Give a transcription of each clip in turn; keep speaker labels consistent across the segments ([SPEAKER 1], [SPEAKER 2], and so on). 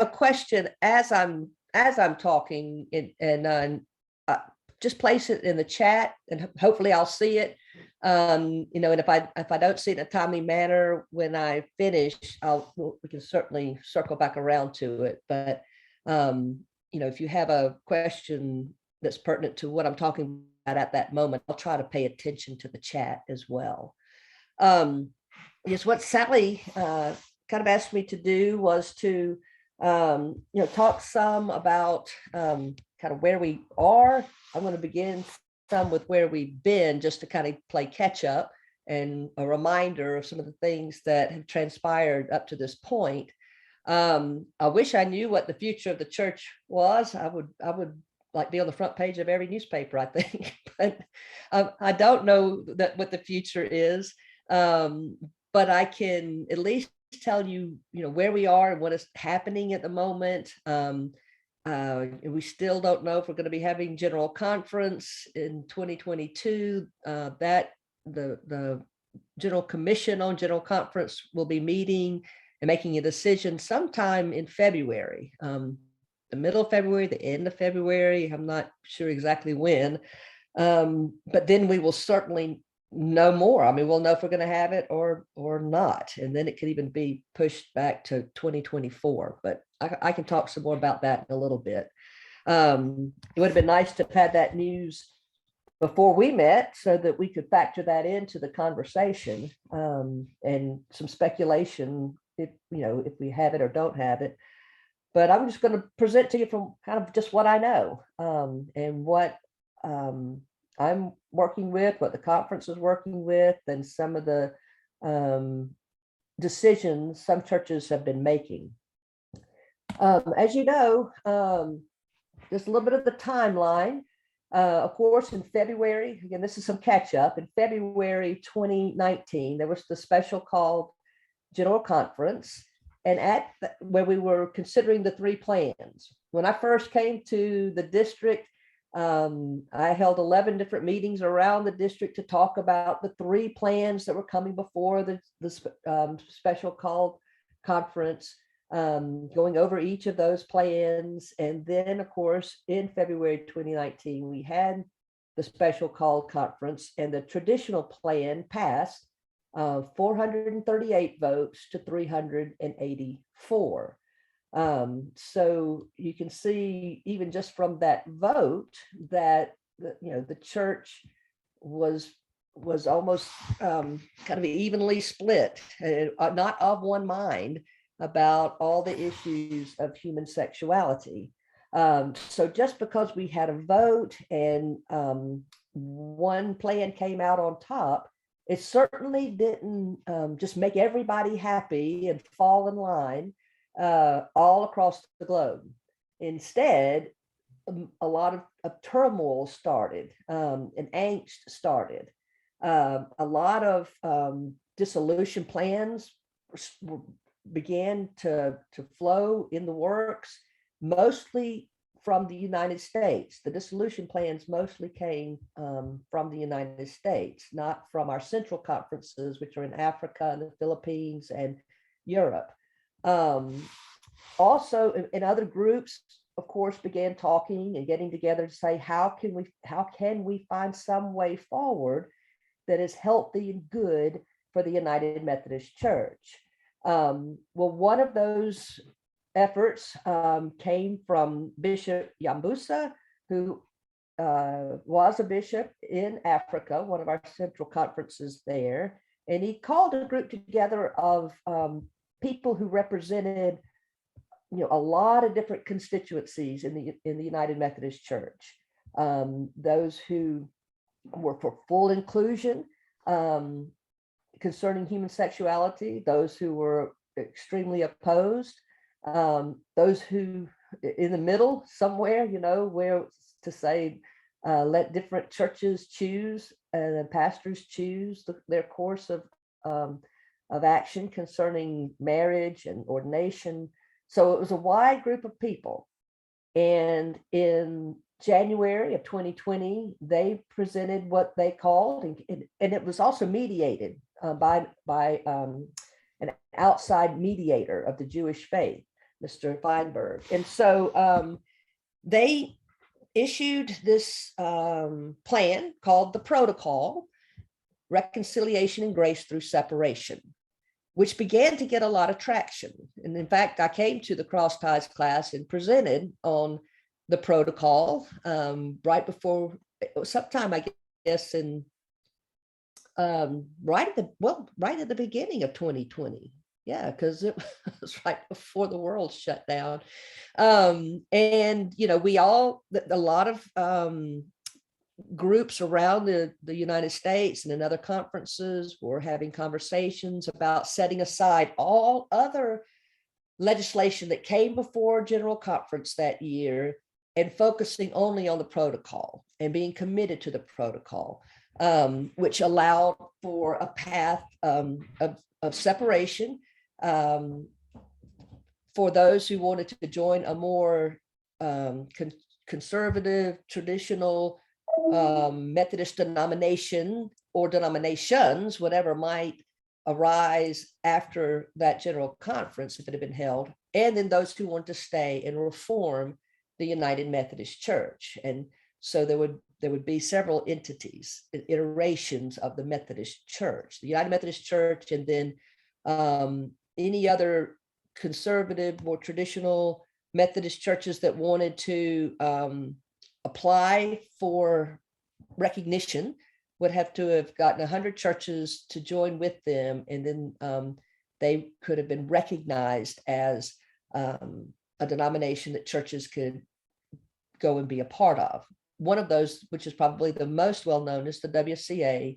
[SPEAKER 1] a question as I'm talking, just place it in the chat, and hopefully I'll see it. And if I don't see it in a timely manner when I finish, we can certainly circle back around to it. But if you have a question that's pertinent to what I'm talking about at that moment, I'll try to pay attention to the chat as well. Yes, what Sally kind of asked me to do was to talk some about kind of where we are. I'm going to begin some with where we've been, just to kind of play catch up and a reminder of some of the things that have transpired up to this point. I wish I knew what the future of the church was. I would like be on the front page of every newspaper, I think, but I don't know what the future is. But I can at least tell you, where we are and what is happening at the moment. We still don't know if we're going to be having general conference in 2022. That the General Commission on General Conference will be meeting and making a decision sometime in February, the middle of February, the end of February. I'm not sure exactly when, but then we will certainly know more. I mean, we'll know if we're going to have it or not, and then it could even be pushed back to 2024. But I can talk some more about that in a little bit. It would have been nice to have had that news before we met, so that we could factor that into the conversation, and some speculation if we have it or don't have it. But I'm just going to present to you from kind of just what I know, and what I'm working with, what the conference is working with, and some of the decisions some churches have been making. As you know, just a little bit of the timeline. Of course, in February, again, this is some catch up. In February 2019, there was the special called General Conference, and where we were considering the three plans. When I first came to the district, I held 11 different meetings around the district to talk about the three plans that were coming before the special called conference, going over each of those plans. And then, of course, in February 2019, we had the special called conference, and the traditional plan passed 438 votes to 384. So you can see, even just from that vote, that the church was almost kind of evenly split, not of one mind about all the issues of human sexuality. So just because we had a vote and one plan came out on top, it certainly didn't just make everybody happy and fall in line all across the globe. Instead, a lot of turmoil started, and angst started. A lot of dissolution plans began to flow in the works, mostly from the United States. The dissolution plans mostly came from the United States, not from our central conferences, which are in Africa and the Philippines and Europe. Also, in other groups, of course, began talking and getting together to say, how can we find some way forward that is healthy and good for the United Methodist Church? Well, one of those efforts came from Bishop Yambusa, who was a bishop in Africa, one of our central conferences there. And he called a group together of people who represented a lot of different constituencies in the United Methodist Church. Those who were for full inclusion concerning human sexuality, those who were extremely opposed, those who in the middle somewhere, where to say, let different churches choose and pastors choose their course of action concerning marriage and ordination. So it was a wide group of people. And in January of 2020, they presented what they called, and it was also mediated by an outside mediator of the Jewish faith. Mr. Feinberg. And so they issued this plan called the Protocol, Reconciliation and Grace Through Separation, which began to get a lot of traction. And in fact, I came to the Cross Ties class and presented on the protocol right before, sometime I guess in right at the beginning of 2020. Yeah, because it was right before the world shut down. And, you know, a lot of groups around the United States and in other conferences were having conversations about setting aside all other legislation that came before General Conference that year and focusing only on the protocol and being committed to the protocol, which allowed for a path of separation for those who wanted to join a more conservative, traditional Methodist denomination or denominations, whatever might arise after that General Conference, if it had been held, and then those who want to stay and reform the United Methodist Church. And so there would be several entities, iterations of the Methodist Church, the United Methodist Church, and then any other conservative, more traditional Methodist churches that wanted to apply for recognition would have to have gotten 100 churches to join with them, and then they could have been recognized as a denomination that churches could go and be a part of. One of those, which is probably the most well-known, is the WCA,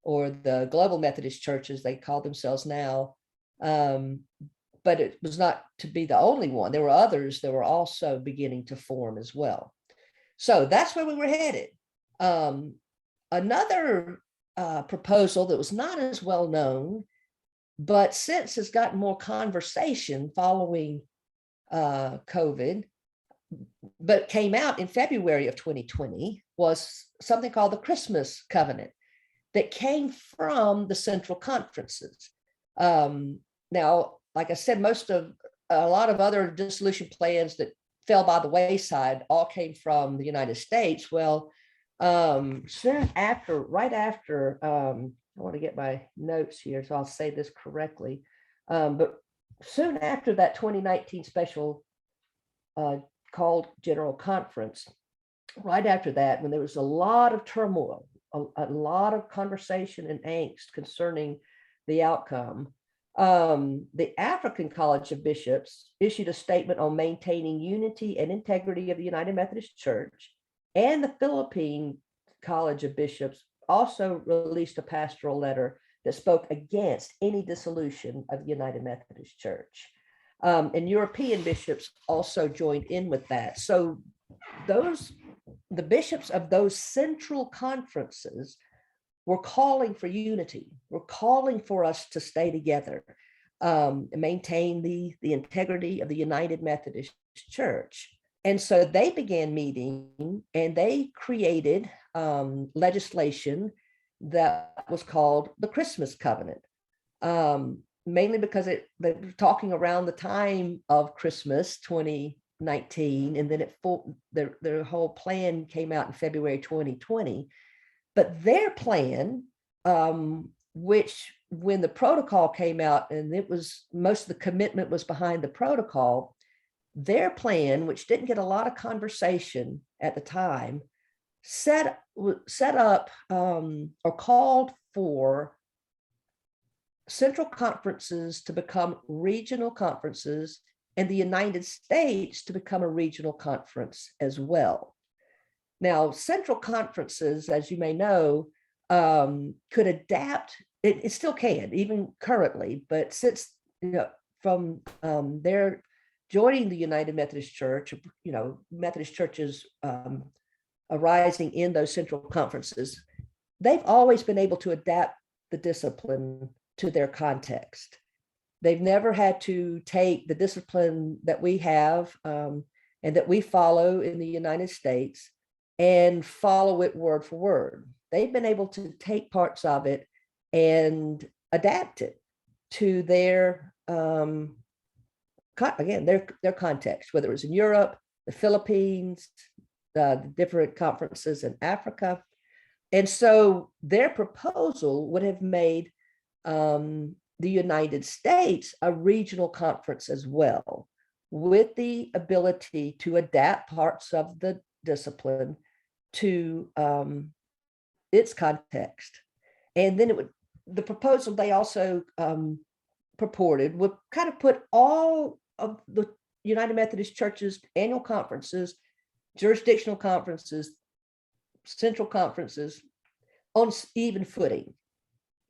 [SPEAKER 1] or the Global Methodist Churches, they call themselves now. But it was not to be the only one. There were others that were also beginning to form as well. So that's where we were headed. Another proposal that was not as well known, but since has gotten more conversation following COVID, but came out in February of 2020, was something called the Christmas Covenant that came from the central conferences. Now, like I said, a lot of other dissolution plans that fell by the wayside all came from the United States. Well, soon after, right after, I want to get my notes here, so I'll say this correctly. But soon after that 2019 special called General Conference, right after that, when there was a lot of turmoil, a lot of conversation and angst concerning the outcome, the African College of Bishops issued a statement on maintaining unity and integrity of the United Methodist Church, and the Philippine College of Bishops also released a pastoral letter that spoke against any dissolution of the United Methodist Church. And European bishops also joined in with that. So the bishops of those central conferences were calling for unity. We're calling for us to stay together, maintain the integrity of the United Methodist Church. And so they began meeting, and they created legislation that was called the Christmas Covenant, mainly because they were talking around the time of Christmas 2019, and then their whole plan came out in February 2020. But their plan, which when the protocol came out, and it was most of the commitment was behind the protocol, their plan, which didn't get a lot of conversation at the time, set up or called for central conferences to become regional conferences, and the United States to become a regional conference as well. Now, central conferences, as you may know, could adapt. It still can, even currently, but since, from their joining the United Methodist Church, Methodist churches arising in those central conferences, they've always been able to adapt the discipline to their context. They've never had to take the discipline that we have and that we follow in the United States and follow it word for word. They've been able to take parts of it and adapt it to their again, their context, whether it was in Europe, the Philippines, the different conferences in Africa. And so their proposal would have made the United States a regional conference as well, with the ability to adapt parts of the discipline to its context. And then the proposal they also purported would kind of put all of the United Methodist Church's annual conferences, jurisdictional conferences, central conferences on even footing.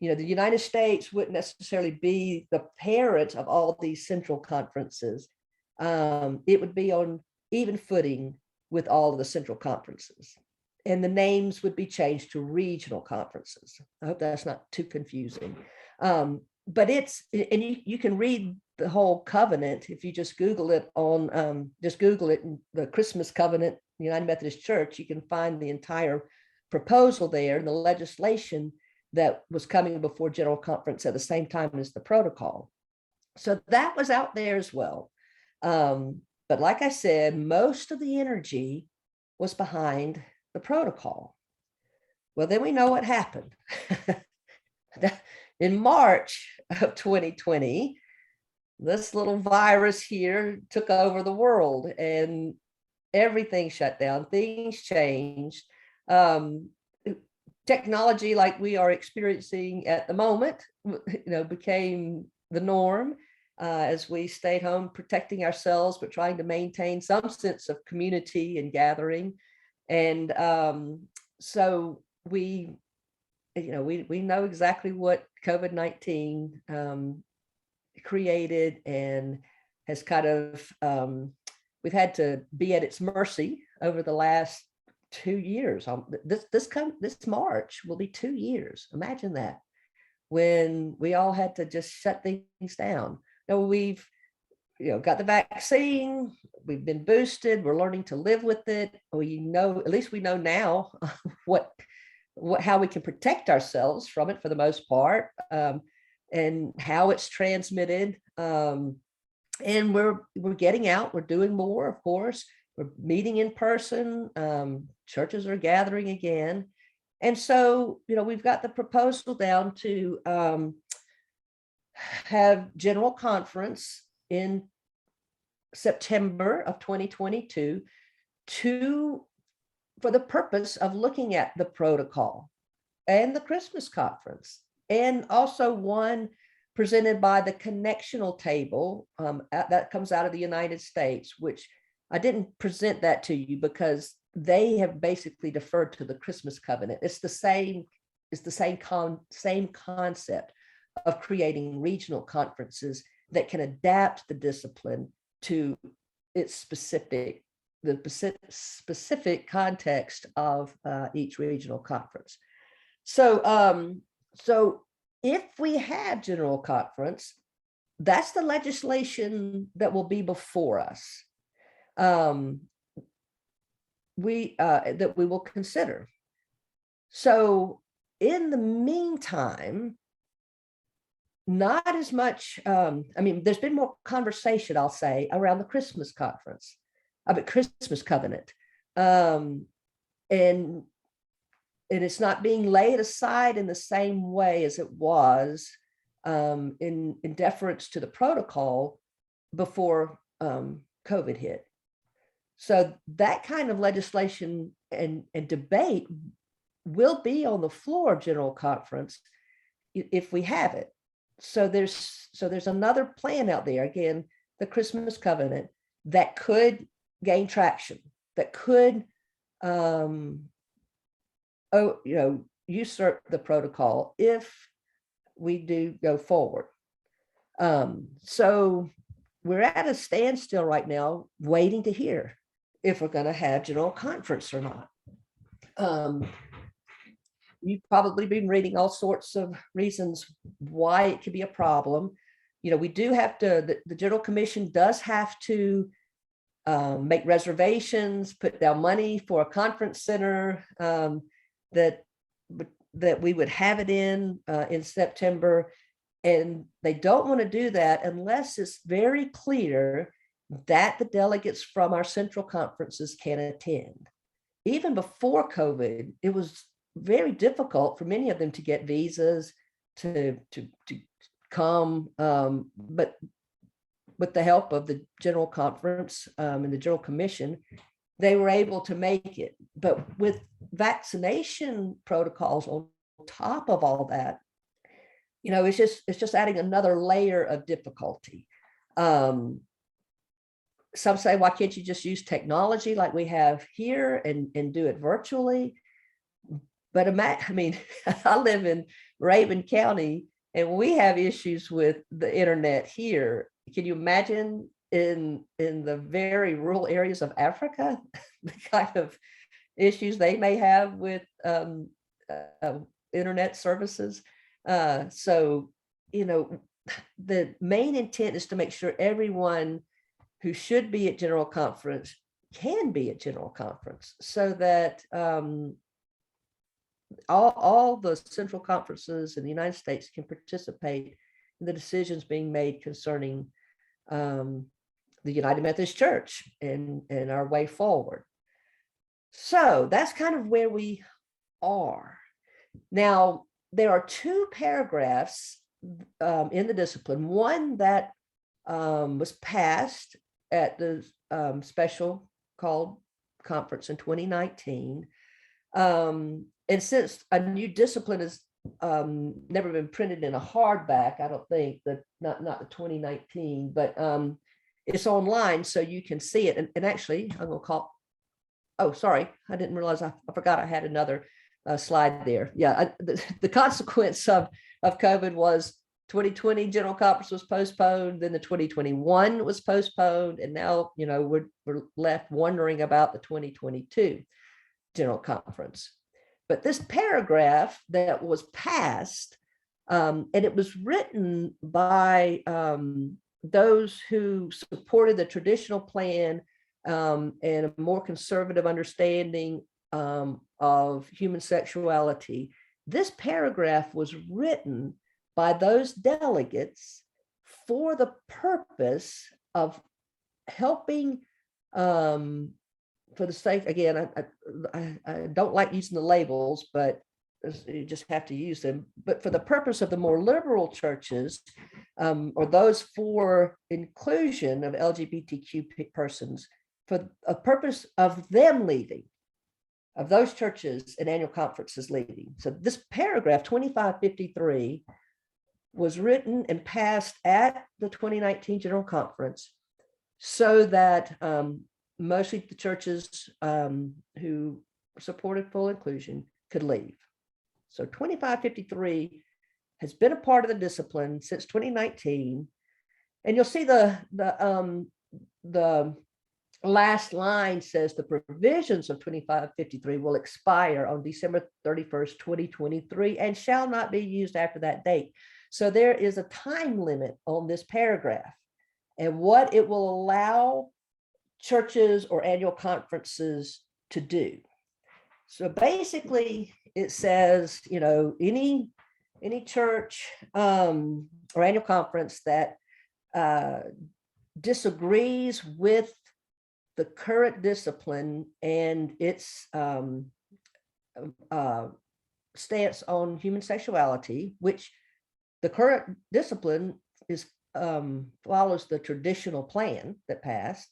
[SPEAKER 1] The United States wouldn't necessarily be the parent of all these central conferences. It would be on even footing with all of the central conferences. And the names would be changed to regional conferences. I hope that's not too confusing. But and you can read the whole covenant if you just Google it the Christmas Covenant, United Methodist Church. You can find the entire proposal there and the legislation that was coming before General Conference at the same time as the protocol. So that was out there as well. But like I said, most of the energy was behind the protocol. Well, then we know what happened. In March of 2020, this little virus here took over the world and everything shut down, things changed. Technology like we are experiencing at the moment, became the norm as we stayed home protecting ourselves, but trying to maintain some sense of community and gathering. And so we know exactly what COVID-19 created and has kind of, we've had to be at its mercy over the last 2 years. This March will be 2 years. Imagine that, when we all had to just shut things down. Now we've got the vaccine, we've been boosted, we're learning to live with it. At least we know now how we can protect ourselves from it for the most part, and how it's transmitted. And we're getting out, we're doing more, of course. We're meeting in person, churches are gathering again. And so, we've got the proposal down to have General Conference in September of 2022 for the purpose of looking at the protocol and the Christmas conference, and also one presented by the connectional table that comes out of the United States, which I didn't present that to you because they have basically deferred to the Christmas covenant. It's the same concept of creating regional conferences that can adapt the discipline to its specific context of each regional conference. So if we have General Conference, that's the legislation that will be before us, that we will consider. So in the meantime, not as much, there's been more conversation, I'll say, around the Christmas conference, Christmas covenant. And it's not being laid aside in the same way as it was in deference to the protocol before COVID hit. So that kind of legislation and debate will be on the floor of General Conference if we have it. So there's another plan out there, again, the Christmas covenant, that could gain traction, that could usurp the protocol if we do go forward. So we're at a standstill right now, waiting to hear if we're going to have General Conference or not. You've probably been reading all sorts of reasons why it could be a problem. We do have to, the General Commission does have to make reservations, put down money for a conference center that we would have it in September. And they don't want to do that unless it's very clear that the delegates from our central conferences can attend. Even before COVID, it was very difficult for many of them to get visas to come, but with the help of the General Conference and the General Commission, they were able to make it. But with vaccination protocols on top of all that, it's just adding another layer of difficulty. Some say, why can't you just use technology like we have here and do it virtually? But I live in Raven County and we have issues with the internet here. Can you imagine in the very rural areas of Africa, the kind of issues they may have with internet services? So, the main intent is to make sure everyone who should be at General Conference can be at General Conference, so that all the central conferences in the United States can participate in the decisions being made concerning the United Methodist Church and our way forward. So that's kind of where we are. Now, there are two paragraphs in the discipline, one that was passed at the special called conference in 2019. And since a new discipline has never been printed in a hardback, I don't think, that not the 2019, but it's online so you can see it. And actually, I'm going to call, oh, sorry, I didn't realize, I forgot I had another slide there. Yeah, the consequence of COVID was 2020 General Conference was postponed, then the 2021 was postponed, and now, we're left wondering about the 2022 General Conference. But this paragraph that was passed, and it was written by those who supported the traditional plan and a more conservative understanding of human sexuality. This paragraph was written by those delegates for the purpose of helping, for the sake, again, I don't like using the labels, but you just have to use them, but for the purpose of the more liberal churches, or those for inclusion of LGBTQ persons, for a purpose of them leading, of those churches and annual conferences leading. So this paragraph 2553 was written and passed at the 2019 General Conference so that mostly the churches who supported full inclusion could leave. So 2553 has been a part of the discipline since 2019. And you'll see the last line says the provisions of 2553 will expire on December 31st, 2023, and shall not be used after that date. So there is a time limit on this paragraph and what it will allow churches or annual conferences to do. So basically it says, any church or annual conference that disagrees with the current discipline and its stance on human sexuality, which the current discipline is follows the traditional plan that passed,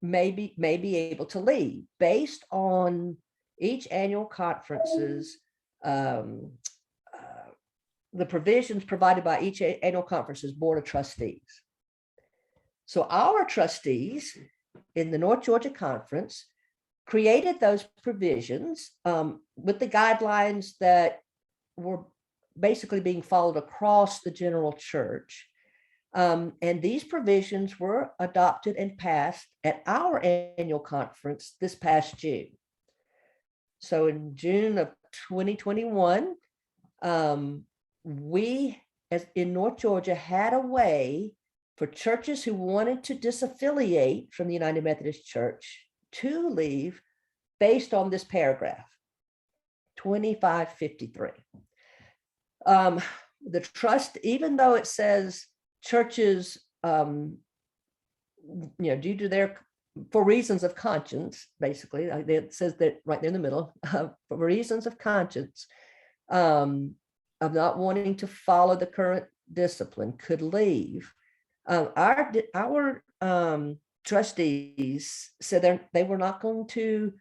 [SPEAKER 1] may be able to leave based on each annual conference's the provisions provided by each annual conference's board of trustees. So our trustees in the North Georgia Conference created those provisions with the guidelines that were basically being followed across the general church. And these provisions were adopted and passed at our annual conference this past June. So in June of 2021, we, as in North Georgia, had a way for churches who wanted to disaffiliate from the United Methodist Church to leave based on this paragraph, 2553. the trust, even though it says churches, due to for reasons of conscience, basically, it says that right there in the middle, for reasons of conscience, of not wanting to follow the current discipline, could leave. Our trustees said they were not going to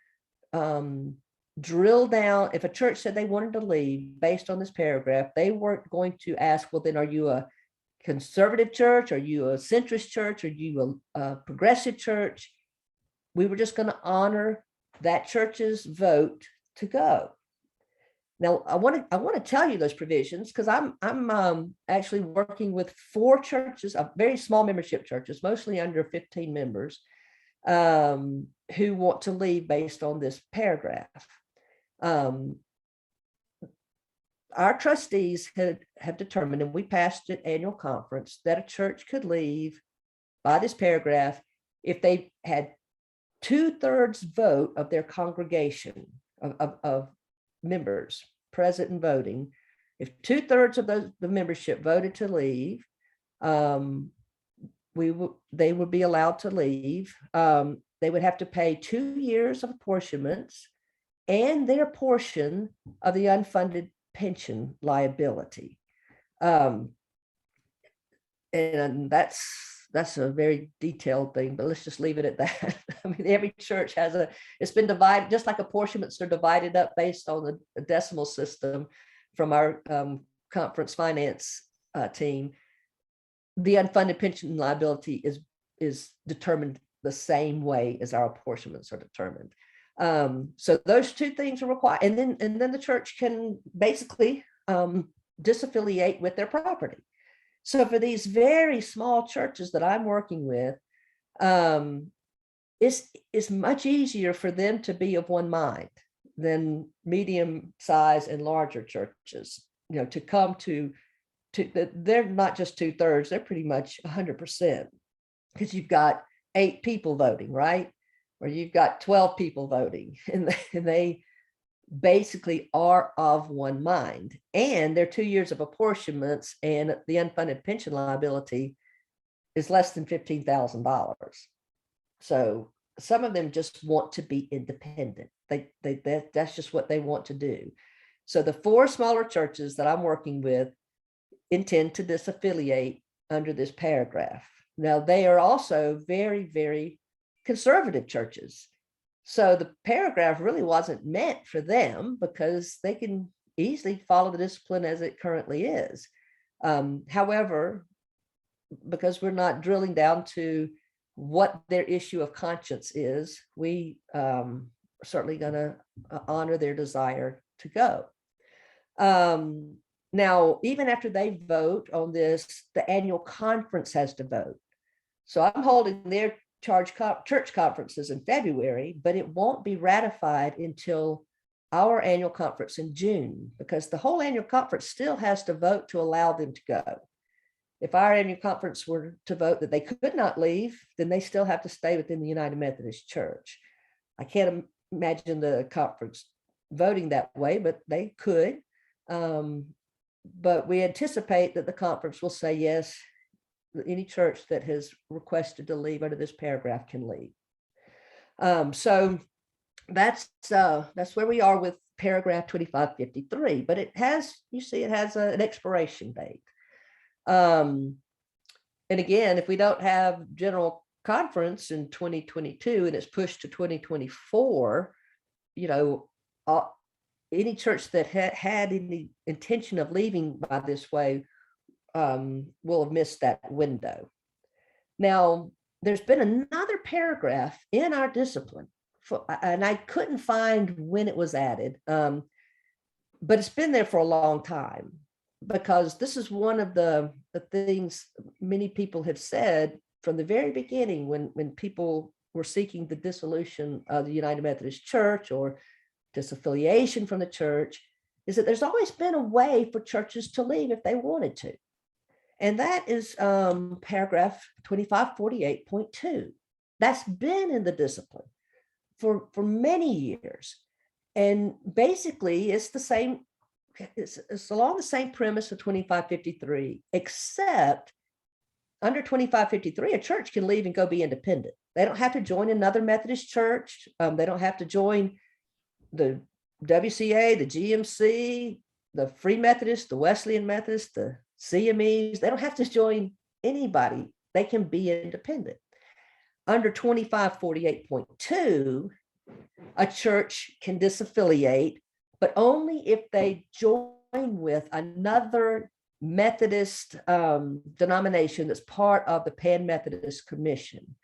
[SPEAKER 1] drill down. If a church said they wanted to leave based on this paragraph, they weren't going to ask, well, then are you a conservative church? Are you a centrist church? Are you a progressive church? We were just going to honor that church's vote to go. Now, I want to tell you those provisions, because I'm actually working with 4 churches, very small membership churches, mostly under 15 members, who want to leave based on this paragraph. Our trustees have determined, and we passed at annual conference, that a church could leave by this paragraph if they had 2/3 vote of their congregation of members present and voting. If 2/3 of the membership voted to leave, they would be allowed to leave. They would have to pay 2 years of apportionments and their portion of the unfunded pension liability. And that's a very detailed thing, but let's just leave it at that. I mean, every church it's been divided, just like apportionments are divided up based on the decimal system from our conference finance team. The unfunded pension liability is determined the same way as our apportionments are determined. So those 2 things are required, and then the church can basically disaffiliate with their property. So for these very small churches that I'm working with, it's much easier for them to be of one mind than medium size and larger churches, to come to they're not just 2/3, they're pretty much 100%, because you've got 8 people voting, right? Or you've got 12 people voting, and they basically are of one mind, and their 2 years of apportionments and the unfunded pension liability is less than $15,000. So some of them just want to be independent. That's just what they want to do. So the 4 smaller churches that I'm working with intend to disaffiliate under this paragraph. Now, they are also very, very conservative churches. So the paragraph really wasn't meant for them, because they can easily follow the discipline as it currently is. However, because we're not drilling down to what their issue of conscience is, we are certainly going to honor their desire to go. Now, even after they vote on this, the annual conference has to vote. So I'm holding their church conferences in February, but it won't be ratified until our annual conference in June, because the whole annual conference still has to vote to allow them to go. If our annual conference were to vote that they could not leave, then they still have to stay within the United Methodist Church. I can't imagine the conference voting that way, but they could. But we anticipate that the conference will say, yes, any church that has requested to leave under this paragraph can leave. So that's where we are with paragraph 2553, but it has an expiration date. And again, if we don't have general conference in 2022 and it's pushed to 2024, any church that had any intention of leaving by this way will have missed that window. Now, there's been another paragraph in our discipline, and I couldn't find when it was added, but it's been there for a long time, because this is one of the things many people have said from the very beginning when people were seeking the dissolution of the United Methodist Church or disaffiliation from the church, is that there's always been a way for churches to leave if they wanted to. And that is paragraph 2548.2. That's been in the discipline for many years. And basically, it's the same it's along the same premise of 2553, except under 2553, a church can leave and go be independent. They don't have to join another Methodist church. They don't have to join the WCA, the GMC, the Free Methodist, the Wesleyan Methodist, the CMEs. They don't have to join anybody. They can be independent. Under 2548.2, a church can disaffiliate, but only if they join with another Methodist denomination that's part of the Pan-Methodist Commission.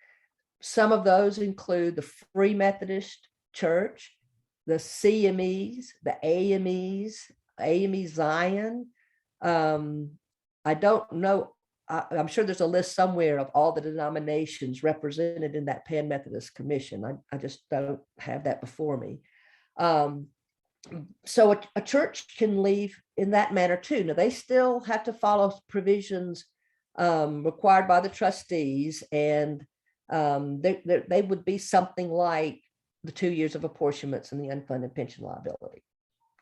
[SPEAKER 1] Some of those include the Free Methodist Church, the CMEs, the AMEs, AME Zion. I don't know. I'm sure there's a list somewhere of all the denominations represented in that Pan-Methodist Commission. I just don't have that before me. So a church can leave in that manner too. Now, they still have to follow provisions required by the trustees, and they would be something like the 2 years of apportionments and the unfunded pension liability.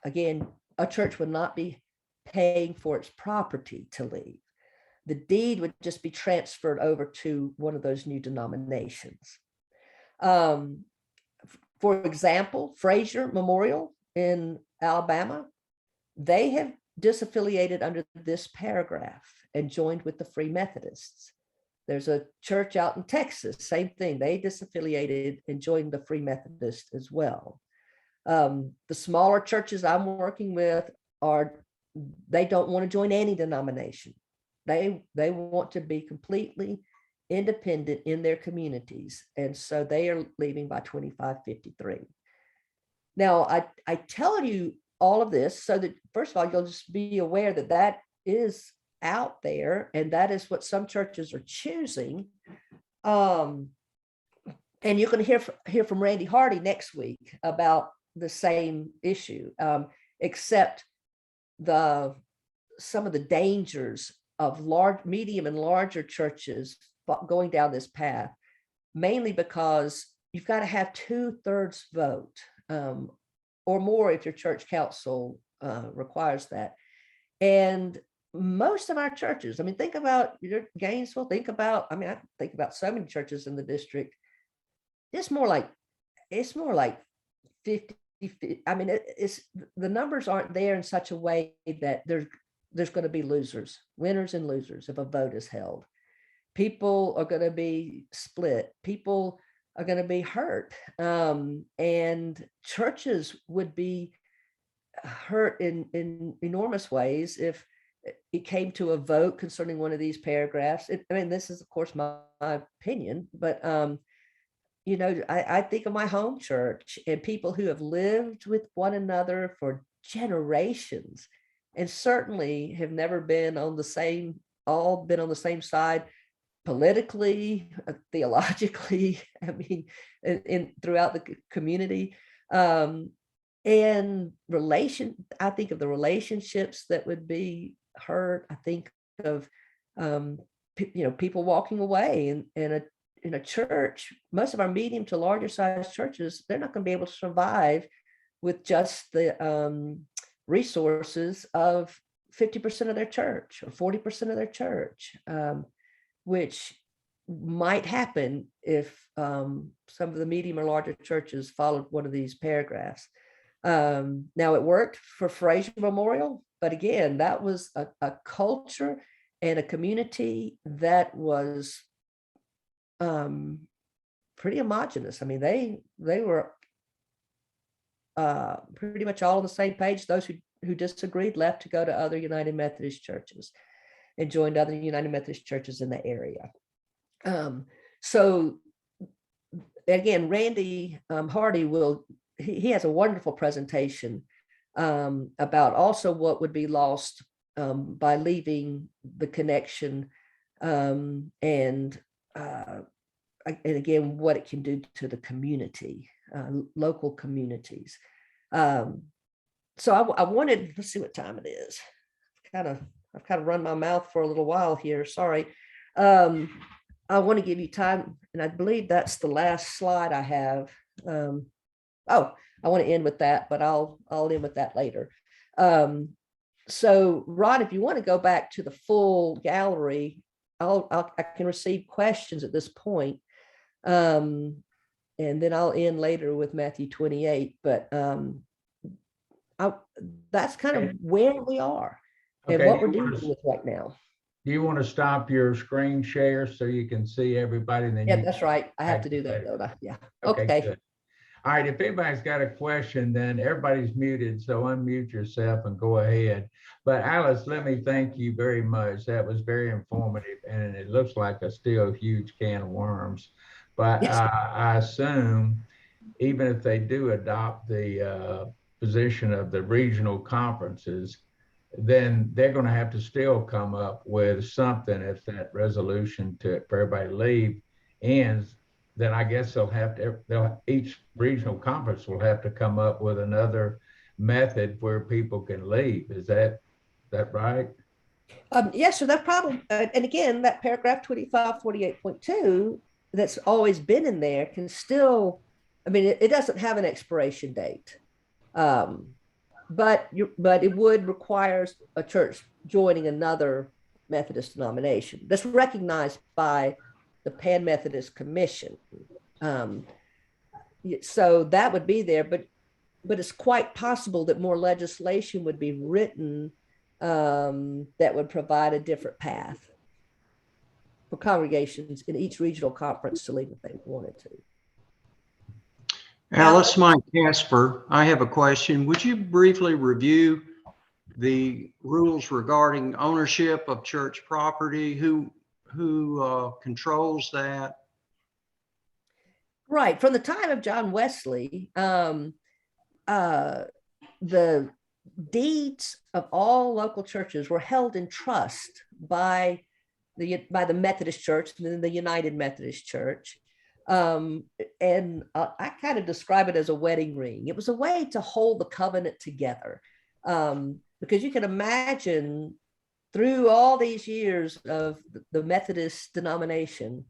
[SPEAKER 1] Again, a church would not be paying for its property to leave. The deed would just be transferred over to one of those new denominations. For example, Fraser Memorial in Alabama, they have disaffiliated under this paragraph and joined with the Free Methodists. There's a church out in Texas, same thing. They disaffiliated and joined the Free Methodist as well. The smaller churches I'm working with they don't want to join any denomination. They want to be completely independent in their communities. And so they are leaving by 2553. Now, I tell you all of this so that, first of all, you'll just be aware that that is out there, and that is what some churches are choosing. And you're going to hear from Randy Hardy next week about the same issue, except some of the dangers of large, medium, and larger churches going down this path, mainly because you've got to have 2/3 vote or more if your church council requires that. And most of our churches, I mean, think about your Gainesville, I think about so many churches in the district. It's more like 50. I mean, it's the numbers aren't there in such a way that there's going to be losers, winners and losers if a vote is held. People are going to be split. People are going to be hurt. And churches would be hurt in enormous ways if it came to a vote concerning one of these paragraphs. I mean, this is, of course, my opinion, but I think of my home church and people who have lived with one another for generations and certainly have never been on the same side politically, theologically, I mean, throughout the community. And I think of the relationships that would be hurt. I think of, people walking away in a church. Most of our medium to larger size churches, they're not going to be able to survive with just the resources of 50% of their church or 40% of their church, which might happen if some of the medium or larger churches followed one of these paragraphs. Now, it worked for Fraser Memorial, but again, that was a culture and a community that was pretty homogenous. I mean, they were pretty much all on the same page. Those who disagreed left to go to other United Methodist churches and joined other United Methodist churches in the area. So again, Randy Hardy he has a wonderful presentation about also what would be lost by leaving the connection, and again, what it can do to the community, local communities. So I wanted, let's see what time it is. I've kind of run my mouth for a little while here. Sorry. I want to give you time, and I believe that's the last slide I have. I want to end with that, but I'll end with that later. So Ron, if you want to go back to the full gallery, I can receive questions at this point. And then I'll end later with Matthew 28, but that's kind of where we are and
[SPEAKER 2] Okay,
[SPEAKER 1] what we're dealing with right now.
[SPEAKER 2] do you want to stop your screen share so you can see everybody? And then
[SPEAKER 1] Yeah,
[SPEAKER 2] you
[SPEAKER 1] that's right. I have to do that, don't I? Yeah. Okay.
[SPEAKER 2] Good. All right, if anybody's got a question, then everybody's muted, so unmute yourself and go ahead. But Alice, let me thank you very much. That was very informative, and it looks like a still huge can of worms. But
[SPEAKER 1] Yes.
[SPEAKER 2] I assume even if they do adopt the position of the regional conferences, then they're going to have to still come up with something if that resolution for everybody to leave ends. Then I guess each regional conference will have to come up with another method where people can leave. Is that right?
[SPEAKER 1] Yes, so that problem, and again, that paragraph 2548.2 that's always been in there can still, I mean, it doesn't have an expiration date. But it would require a church joining another Methodist denomination that's recognized by the Pan Methodist Commission. So that would be there, but it's quite possible that more legislation would be written that would provide a different path for congregations in each regional conference to leave if they wanted to.
[SPEAKER 3] Alice, Mike Casper, I have a question. Would you briefly review the rules regarding ownership of church property? Who controls that?
[SPEAKER 1] Right. From the time of John Wesley, the deeds of all local churches were held in trust by the Methodist Church and then the United Methodist Church. And I kind of describe it as a wedding ring. It was a way to hold the covenant together, because you can imagine through all these years of the Methodist denomination,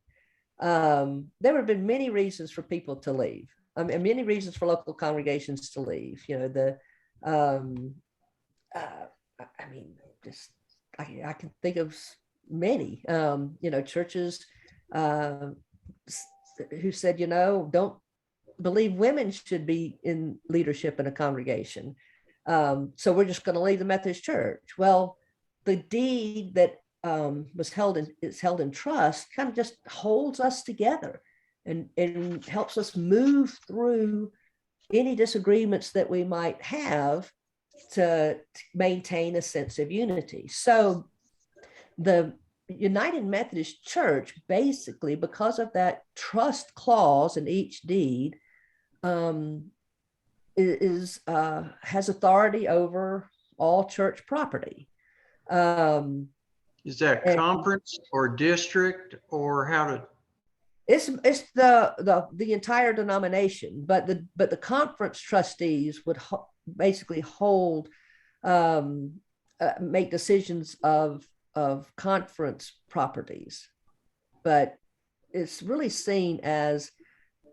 [SPEAKER 1] there have been many reasons for people to leave, and many reasons for local congregations to leave. You know, I mean, just I can think of many, you know, churches who said, you know, don't believe women should be in leadership in a congregation. So we're just going to leave the Methodist Church. Well, the deed that is held in trust kind of just holds us together and helps us move through any disagreements that we might have to maintain a sense of unity. So the United Methodist Church, basically, because of that trust clause in each deed, has authority over all church property.
[SPEAKER 3] Is that conference or district, or how to?
[SPEAKER 1] It's the entire denomination, but the conference trustees would basically hold, make decisions of conference properties, but it's really seen as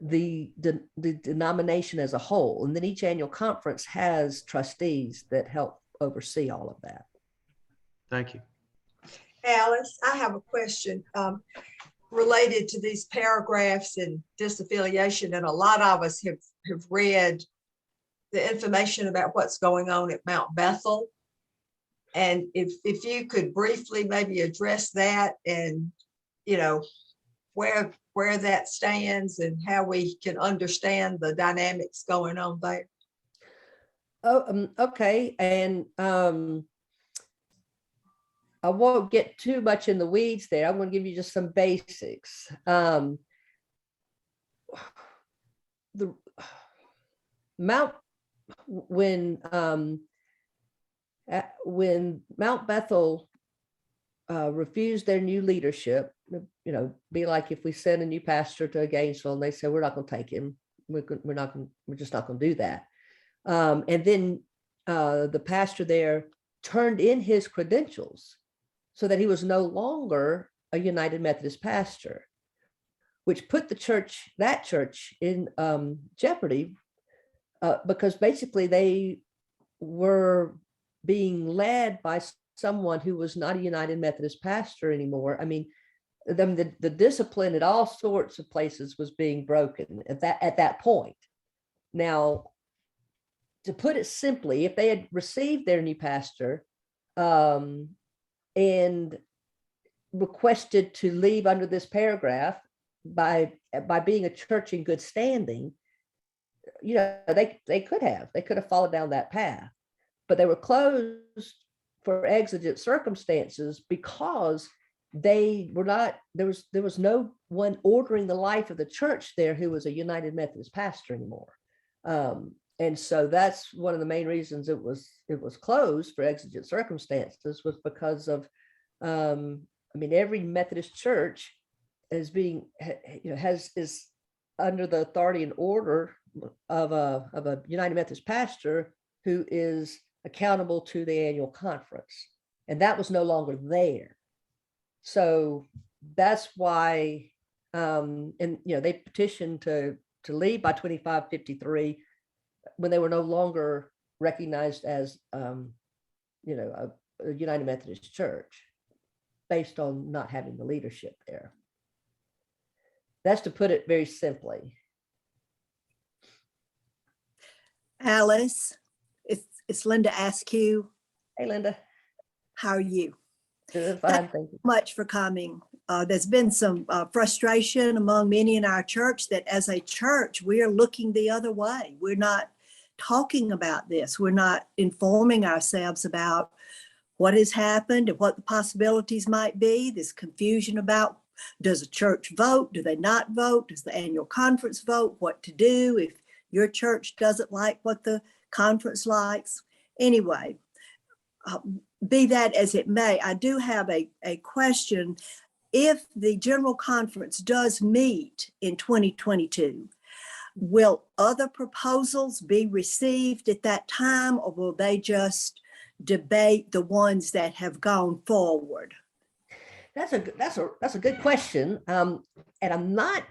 [SPEAKER 1] the denomination as a whole. And then each annual conference has trustees that help oversee all of that.
[SPEAKER 3] Thank you.
[SPEAKER 4] Alice, I have a question related to these paragraphs and disaffiliation. And a lot of us have read the information about what's going on at Mount Bethel. And if you could briefly maybe address that, and, you know, where that stands and how we can understand the dynamics going on there.
[SPEAKER 1] Oh, okay. And I won't get too much in the weeds there. I'm going to give you just some basics. When Mount Bethel refused their new leadership, you know, be like if we send a new pastor to Gainesville and they say, we're not going to take him. We're just not going to do that. And then the pastor there turned in his credentials so that he was no longer a United Methodist pastor, which put that church in jeopardy, because basically they were being led by someone who was not a United Methodist pastor anymore. I mean, the discipline at all sorts of places was being broken at that point. Now, to put it simply, if they had received their new pastor and requested to leave under this paragraph by being a church in good standing, you know, they could have followed down that path, but they were closed for exigent circumstances because they were not, there was no one ordering the life of the church there who was a United Methodist pastor anymore. And so that's one of the main reasons it was closed for exigent circumstances, was because of, I mean, every Methodist church is being, you know, is under the authority and order of a United Methodist pastor who is accountable to the annual conference, and that was no longer there. So that's why, and you know, they petitioned to leave by 2553 when they were no longer recognized as, you know, a United Methodist Church, based on not having the leadership there. That's to put it very simply.
[SPEAKER 5] Alice, it's Linda Askew.
[SPEAKER 1] Hey, Linda.
[SPEAKER 5] How are you?
[SPEAKER 1] Doing fine, thank you.
[SPEAKER 5] Much for coming. There's been some frustration among many in our church that as a church, we are looking the other way. We're not talking about this. We're not informing ourselves about what has happened and what the possibilities might be. There's confusion about, does a church vote? Do they not vote? Does the annual conference vote? What to do if your church doesn't like what the conference likes? Anyway, be that as it may, I do have a question. If the General Conference does meet in 2022, will other proposals be received at that time, or will they just debate the ones that have gone forward?
[SPEAKER 1] That's a good question. And I'm not,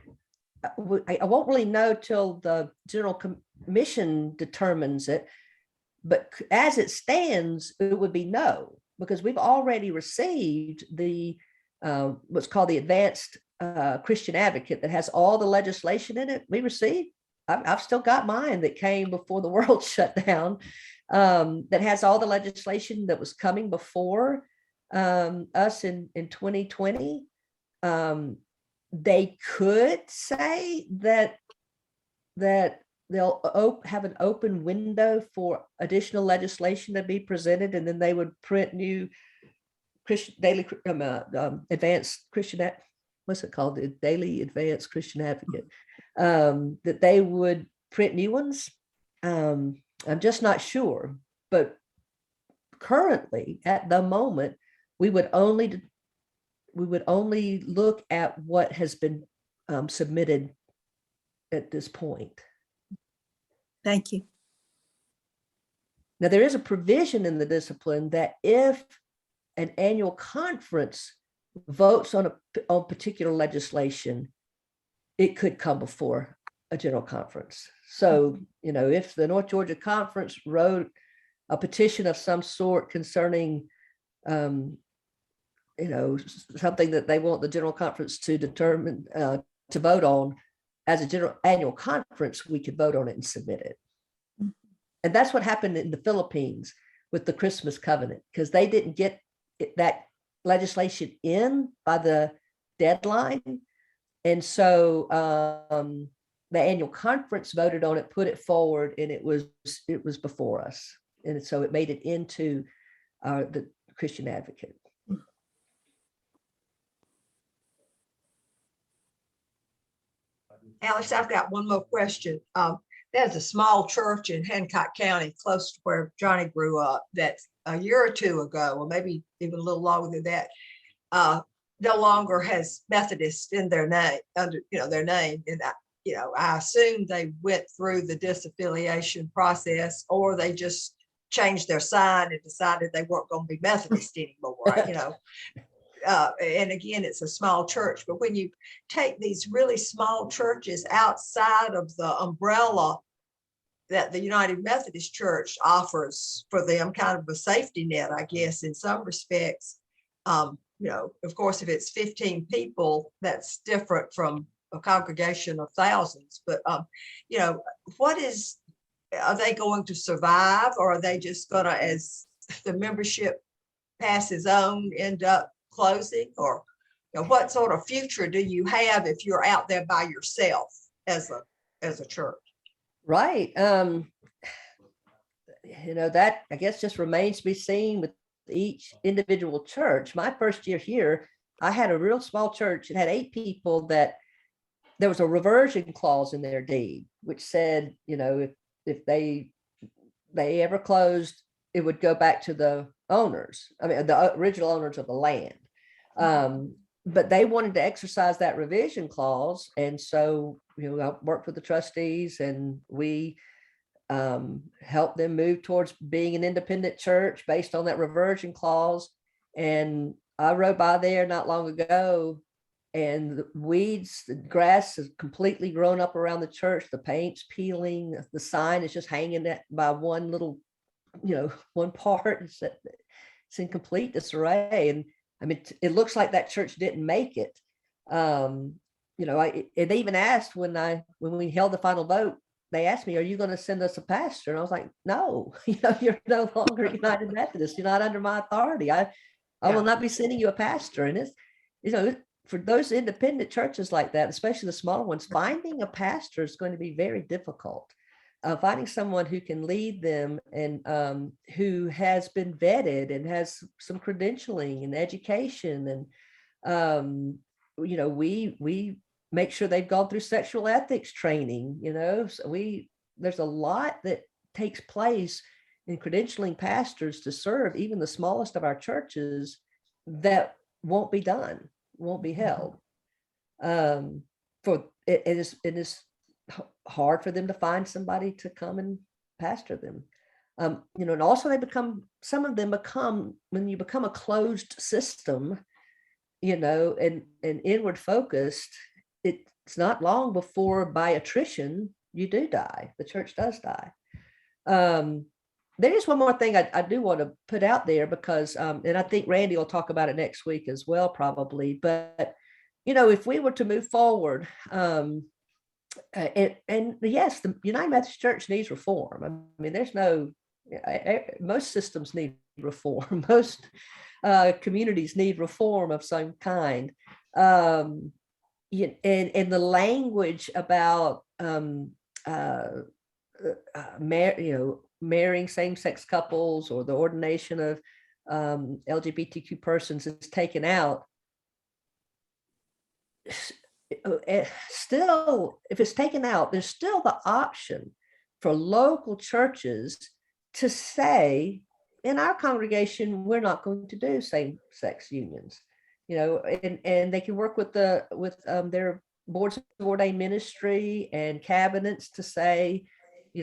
[SPEAKER 1] I won't really know till the General Commission determines it. But as it stands, it would be no, because we've already received the what's called the Advanced Christian Advocate that has all the legislation in it. We received, I've still got mine that came before the world shut down, that has all the legislation that was coming before us in 2020. They could say that they'll have an open window for additional legislation to be presented, and then they would print new Christian daily advanced Christian, what's it called, the Daily Advanced Christian Advocate, that they would print new ones. I'm just not sure, but currently at the moment we would only look at what has been submitted at this point.
[SPEAKER 5] Thank you.
[SPEAKER 1] Now, there is a provision in the discipline that if an annual conference votes on particular legislation, it could come before a general conference. So, you know, if the North Georgia Conference wrote a petition of some sort concerning, you know, something that they want the general conference to determine, to vote on, as a general annual conference, we could vote on it and submit it. And that's what happened in the Philippines with the Christmas covenant, because they didn't get that legislation in by the deadline. And so the annual conference voted on it, put it forward, and it was before us. And so it made it into the Christian Advocate.
[SPEAKER 4] Alex, I've got one more question. There's a small church in Hancock County, close to where Johnny grew up, that a year or two ago, or maybe even a little longer than that, no longer has Methodist in their name, under, you know, their name. And I assume they went through the disaffiliation process, or they just changed their sign and decided they weren't going to be Methodist anymore. You know. And again, it's a small church, but when you take these really small churches outside of the umbrella that the United Methodist Church offers for them, kind of a safety net, I guess, in some respects. Of course, if it's 15 people, that's different from a congregation of thousands. But, are they going to survive, or are they just gonna, as the membership passes on, end up closing? Or what sort of future do you have if you're out there by yourself as a church?
[SPEAKER 1] Right. That I guess just remains to be seen with each individual church. My first year here, I had a real small church. It had 8 people that there was a reversion clause in their deed, which said, if they ever closed, it would go back to the owners. I mean, the original owners of the land. But they wanted to exercise that revision clause. And so, I worked with the trustees, and we helped them move towards being an independent church based on that reversion clause. And I rode by there not long ago, and the weeds, the grass has completely grown up around the church. The paint's peeling. The sign is just hanging by one little, one part. It's in complete disarray. And I mean, it looks like that church didn't make it. And they even asked when we held the final vote, they asked me, "Are you going to send us a pastor?" And I was like, "No, you're no longer United Methodist. You're not under my authority. I will not be sending you a pastor." And it's, for those independent churches like that, especially the smaller ones, finding a pastor is going to be very difficult. Finding someone who can lead them and who has been vetted and has some credentialing and education. And, we make sure they've gone through sexual ethics training, so there's a lot that takes place in credentialing pastors to serve even the smallest of our churches that won't be done, won't be held. It is hard for them to find somebody to come and pastor them. And also some of them become, when you become a closed system, and inward focused, it's not long before by attrition, you do die. The church does die. There is one more thing I do want to put out there, because, and I think Randy will talk about it next week as well, probably, but, if we were to move forward, and yes, the United Methodist Church needs reform. I mean, most systems need reform. Most communities need reform of some kind. And the language about marrying same-sex couples or the ordination of LGBTQ persons is taken out. Still, if it's taken out, there's still the option for local churches to say, in our congregation, we're not going to do same-sex unions, and they can work with their boards of ordained ministry and cabinets to say,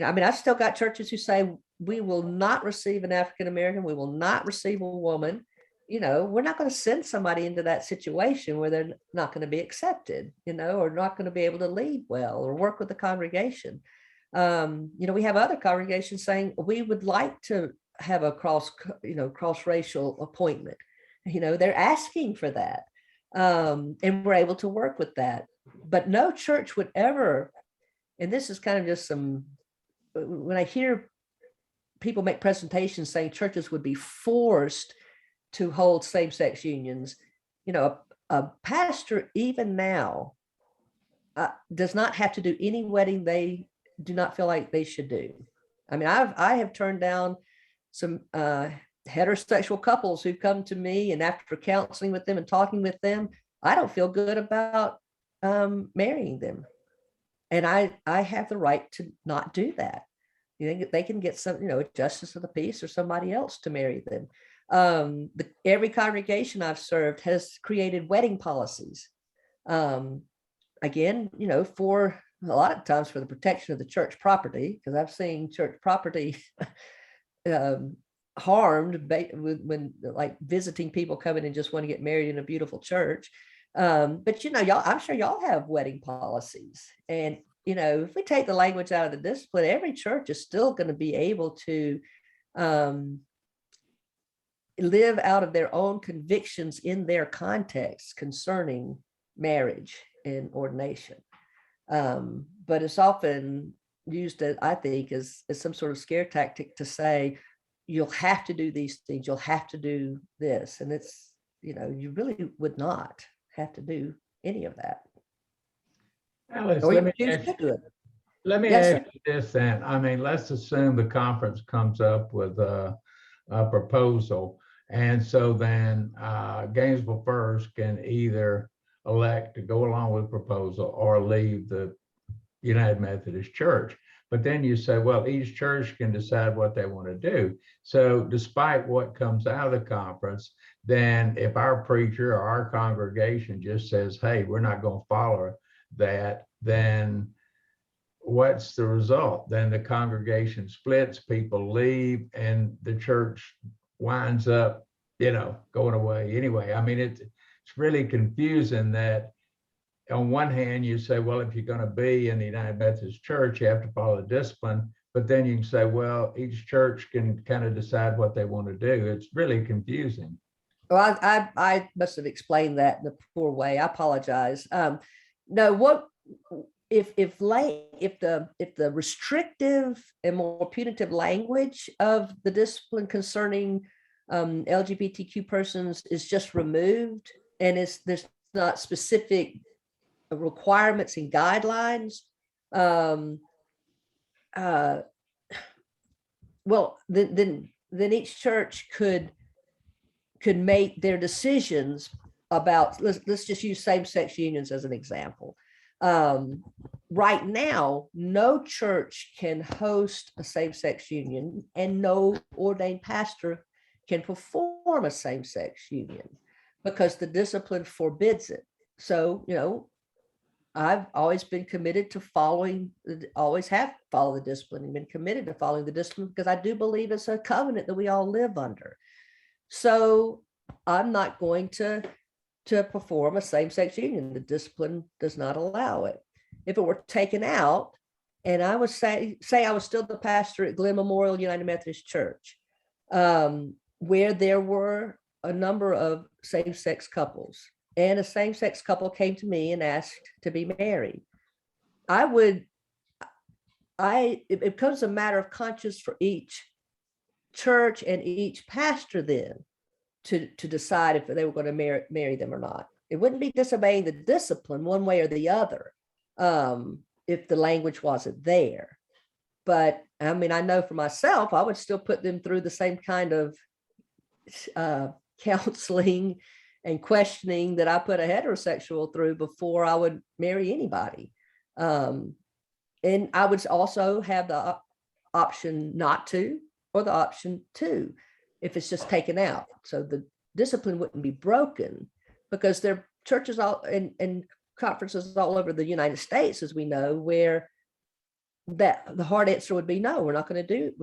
[SPEAKER 1] I've still got churches who say, we will not receive an African-American, we will not receive a woman. We're not going to send somebody into that situation where they're not going to be accepted, or not going to be able to lead well or work with the congregation. We have other congregations saying, we would like to have a cross-racial appointment. They're asking for that. And we're able to work with that. But no church would ever, and this is kind of just when I hear people make presentations saying churches would be forced to hold same-sex unions, a pastor even now does not have to do any wedding they do not feel like they should do. I mean, I have turned down some heterosexual couples who've come to me, and after counseling with them and talking with them, I don't feel good about marrying them. And I have the right to not do that. They can get some, a justice of the peace or somebody else to marry them. Every congregation I've served has created wedding policies. Again, for a lot of times for the protection of the church property, because I've seen church property harmed when like visiting people coming and just want to get married in a beautiful church. But y'all, I'm sure y'all have wedding policies, and you know, if we take the language out of the discipline, every church is still going to be able to live out of their own convictions in their context concerning marriage and ordination. But it's often used, I think, as some sort of scare tactic to say, you'll have to do these things, you'll have to do this. And it's, you know, you really would not have to do any of that.
[SPEAKER 2] Alice,
[SPEAKER 1] Or
[SPEAKER 2] let
[SPEAKER 1] you
[SPEAKER 2] me
[SPEAKER 1] choose
[SPEAKER 2] ask
[SPEAKER 1] to do it.
[SPEAKER 2] Let me
[SPEAKER 1] Yes,
[SPEAKER 2] ask you this then. I mean, let's assume the conference comes up with a proposal. And so then Gainesville First can either elect to go along with the proposal or leave the United Methodist Church. But then you say, well, each church can decide what they want to do. So despite what comes out of the conference, then if our preacher or our congregation just says, hey, we're not going to follow that, then what's the result? Then the congregation splits, people leave, and the church winds up, you know, going away anyway. I mean, it's really confusing that on one hand, you say, well, if you're going to be in the United Methodist Church, you have to follow the discipline. But then you can say, well, each church can kind of decide what they want to do. It's really confusing.
[SPEAKER 1] Well, I must have explained that in a poor way. I apologize. No, what if the restrictive and more punitive language of the discipline concerning LGBTQ persons is just removed, and there's not specific requirements and guidelines, well, then each church could make their decisions about, let's just use same-sex unions as an example. Right now, no church can host a same-sex union, and no ordained pastor can perform a same-sex union because the discipline forbids it. So, you know, I've always been committed to always have followed the discipline and been committed to following the discipline because I do believe it's a covenant that we all live under. So I'm not going to perform a same-sex union. The discipline does not allow it. If it were taken out, and I would say I was still the pastor at Glen Memorial United Methodist Church, where there were a number of same-sex couples, and a same-sex couple came to me and asked to be married, it becomes a matter of conscience for each church and each pastor then to decide if they were going to marry them or not. It wouldn't be disobeying the discipline one way or the other if the language wasn't there. But I mean, I know for myself, I would still put them through the same kind of counseling and questioning that I put a heterosexual through before I would marry anybody. And I would also have the option not to, or the option to, if it's just taken out. So the discipline wouldn't be broken, because there are churches all and conferences all over the United States, as we know, where that the hard answer would be no, we're not going to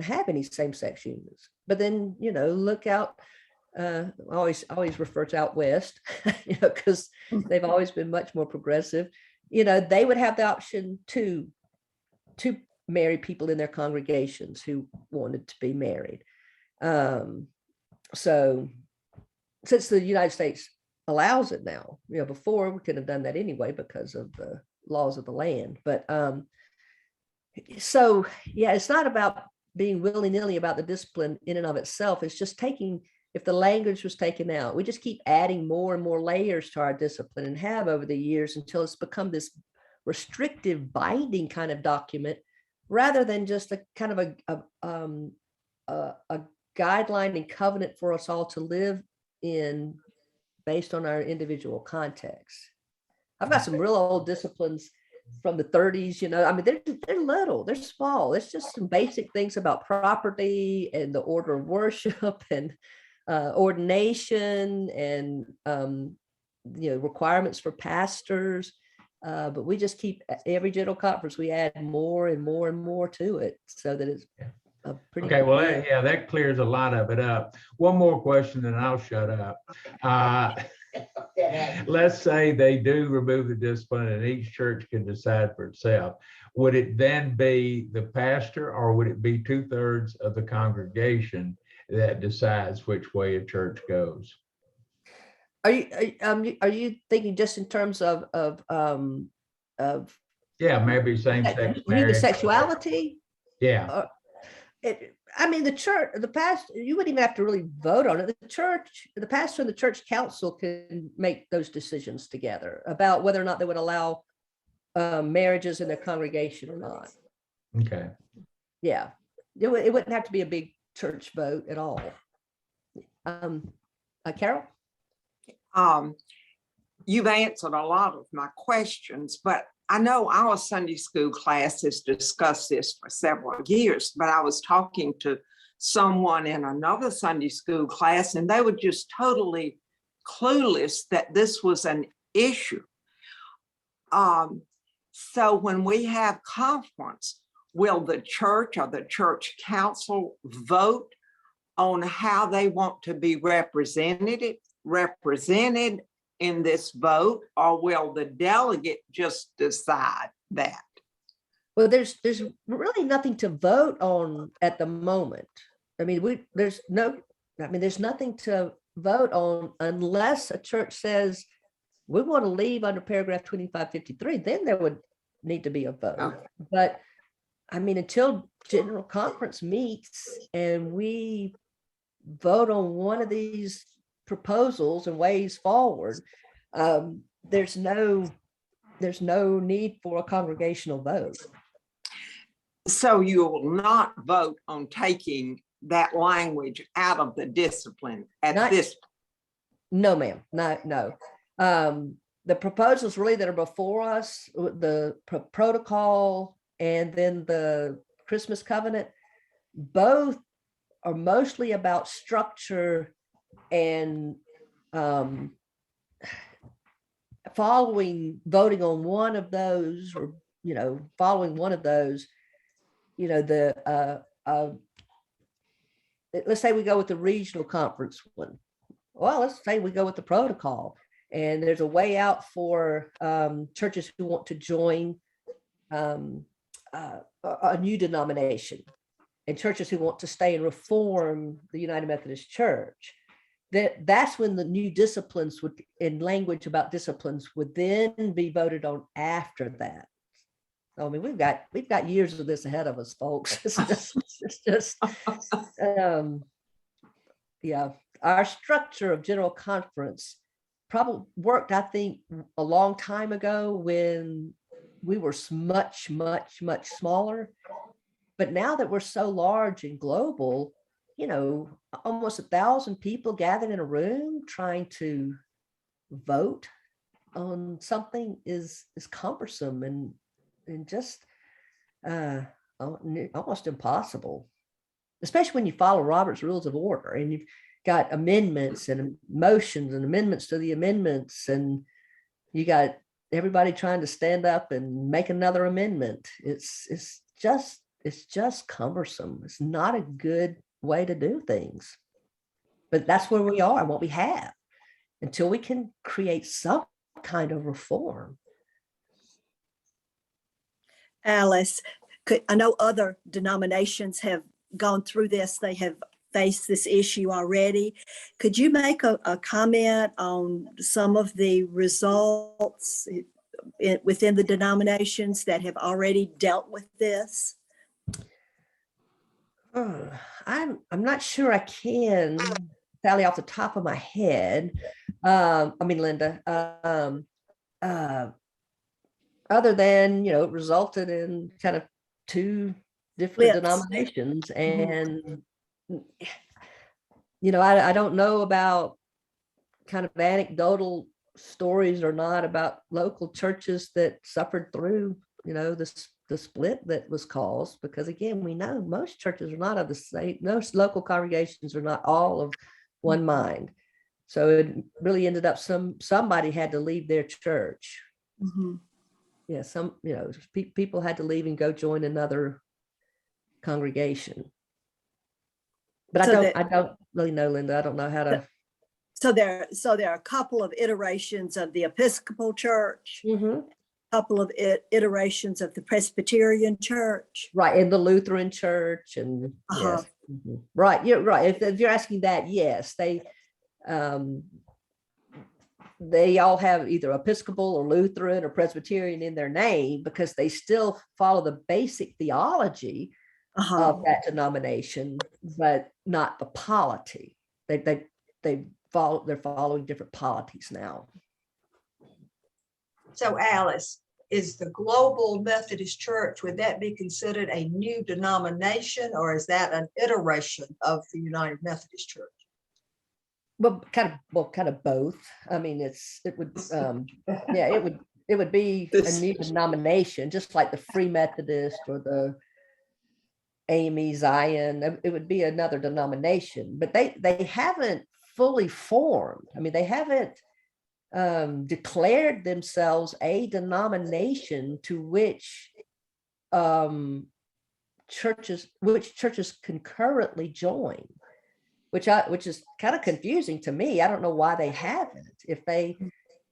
[SPEAKER 1] have any same-sex unions. But then, you know, look out. I always refer to out west, you know, because they've always been much more progressive. You know, they would have the option to marry people in their congregations who wanted to be married. So since the United States allows it now, you know, before we couldn't have done that anyway because of the laws of the land. But so yeah, it's not about being willy-nilly about the discipline in and of itself. It's just if the language was taken out, we just keep adding more and more layers to our discipline, and have over the years, until it's become this restrictive, binding kind of document, rather than just a kind of a guideline and covenant for us all to live in based on our individual context. I've got some real old disciplines from the 30s, you know. I mean, they're little, they're small. It's just some basic things about property and the order of worship and ordination and you know, requirements for pastors. But we just keep, every general conference, we add more and more and more to it, so that it's a pretty
[SPEAKER 2] okay. Well, that clears a lot of it up. One more question, and I'll shut up. let's say they do remove the discipline and each church can decide for itself. Would it then be the pastor or would it be 2/3 of the congregation that decides which way a church goes?
[SPEAKER 1] Are you thinking just in terms of
[SPEAKER 2] Yeah, maybe same-sex marriage.
[SPEAKER 1] sexuality?
[SPEAKER 2] Yeah,
[SPEAKER 1] I mean, the church, the pastor, you wouldn't even have to really vote on it. The church, the pastor and the church council can make those decisions together about whether or not they would allow marriages in their congregation or not.
[SPEAKER 2] okay.
[SPEAKER 1] Yeah, it wouldn't have to be a big church vote at all. Carol?
[SPEAKER 6] You've answered a lot of my questions, but I know our Sunday school class has discussed this for several years, but I was talking to someone in another Sunday school class and they were just totally clueless that this was an issue. So when we have conference, will the church or the church council vote on how they want to be represented in this vote, or will the delegate just decide that?
[SPEAKER 1] Well, there's really nothing to vote on at the moment. I mean, there's nothing to vote on unless a church says we want to leave under paragraph 2553, then there would need to be a vote.
[SPEAKER 6] Okay.
[SPEAKER 1] But I mean, until General Conference meets and we vote on one of these proposals and ways forward, there's no need for a congregational vote.
[SPEAKER 6] So you will not vote on taking that language out of the discipline at this?
[SPEAKER 1] No, ma'am, no. The proposals really that are before us, the protocol and then the Christmas covenant, both are mostly about structure and voting on one of those, or following one of those, let's say we go with the regional conference one. Well, let's say we go with the protocol, and there's a way out for churches who want to join a new denomination, and churches who want to stay and reform the United Methodist Church. That's when the new disciplines in language about disciplines would then be voted on after that. I mean, we've got years of this ahead of us, folks. It's just yeah. Our structure of General Conference probably worked, I think, a long time ago when we were much smaller. But now that we're so large and global, almost 1,000 people gathered in a room trying to vote on something is cumbersome and just almost impossible, especially when you follow Robert's Rules of Order and you've got amendments and motions and amendments to the amendments, and you got everybody trying to stand up and make another amendment. It's just cumbersome. It's not a good way to do things. But that's where we are and what we have until we can create some kind of reform.
[SPEAKER 5] Alice, I know other denominations have gone through this. They have faced this issue already. Could you make a comment on some of the results within the denominations that have already dealt with this?
[SPEAKER 1] I'm not sure I can, Sally, off the top of my head. Linda, other than, it resulted in kind of two different denominations. And, I don't know about kind of anecdotal stories or not about local churches that suffered through, the split that was caused, because again, we know most churches are not of the same, most local congregations are not all of one mind. So it really ended up somebody had to leave their church.
[SPEAKER 5] Mm-hmm.
[SPEAKER 1] Yeah, people had to leave and go join another congregation. But I don't really know, Linda. I don't know how to.
[SPEAKER 5] So there are a couple of iterations of the Episcopal Church,
[SPEAKER 1] Mhm.
[SPEAKER 5] a couple of iterations of the Presbyterian Church.
[SPEAKER 1] Right, in the Lutheran Church and yes. Mhm. Right, you're right. If you're asking that, yes, they all have either Episcopal or Lutheran or Presbyterian in their name because they still follow the basic theology of that denomination, but not the polity. They're following different polities now.
[SPEAKER 4] So Alice, is the Global Methodist Church, would that be considered a new denomination, or is that an iteration of the United Methodist Church?
[SPEAKER 1] Well, kind of both. I mean, it would be a new denomination, just like the Free Methodist or the AME Zion. It would be another denomination, but they haven't fully formed. I mean, they haven't declared themselves a denomination to which churches concurrently join, which is kind of confusing to me. I don't know why they haven't. If they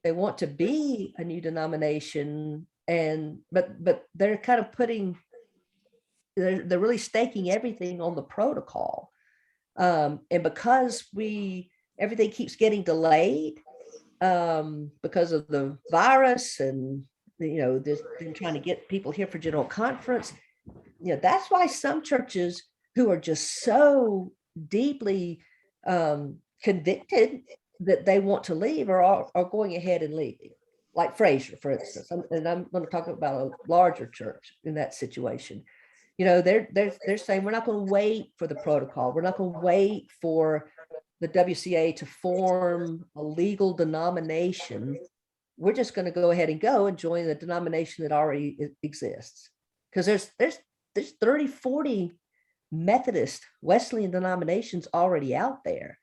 [SPEAKER 1] want to be a new denomination, but they're kind of they're really staking everything on the protocol, and because everything keeps getting delayed because of the virus, and there's been trying to get people here for General Conference. That's why some churches who are just so deeply convicted that they want to leave are going ahead and leaving, like Fraser, for instance. And I'm going to talk about a larger church in that situation. They're saying, we're not going to wait for the protocol. We're not going to wait for the WCA to form a legal denomination. We're just going to go ahead and join the denomination that already exists. Because there's 30, 40 Methodist Wesleyan denominations already out there.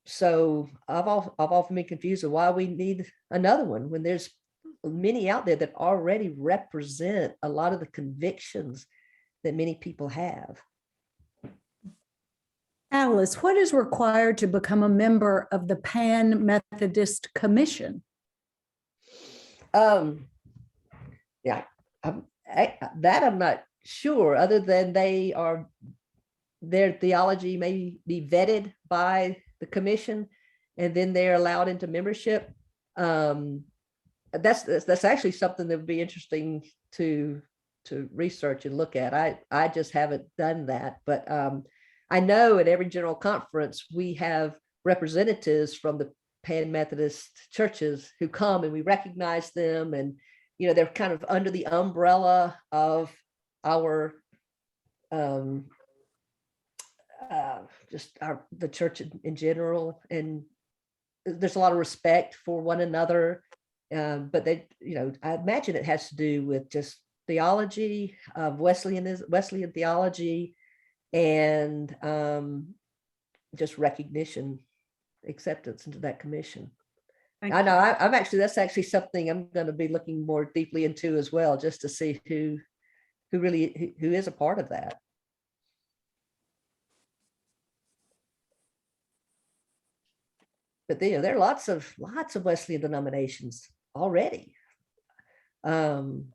[SPEAKER 1] So I've often been confused of why we need another one when there's many out there that already represent a lot of the convictions that many people have.
[SPEAKER 7] Alice, what is required to become a member of the Pan Methodist Commission?
[SPEAKER 1] I'm not sure, other than their theology may be vetted by the commission and then they're allowed into membership. That's actually something that would be interesting to research and look at. I just haven't done that, but I know at every General Conference we have representatives from the Pan Methodist churches who come, and we recognize them, and they're kind of under the umbrella of our the church in general, and there's a lot of respect for one another. But I imagine it has to do with just theology of Wesleyan theology, and just recognition, acceptance into that commission. I know that's actually something I'm going to be looking more deeply into as well, just to see who is a part of that. But there are lots of Wesleyan denominations already, and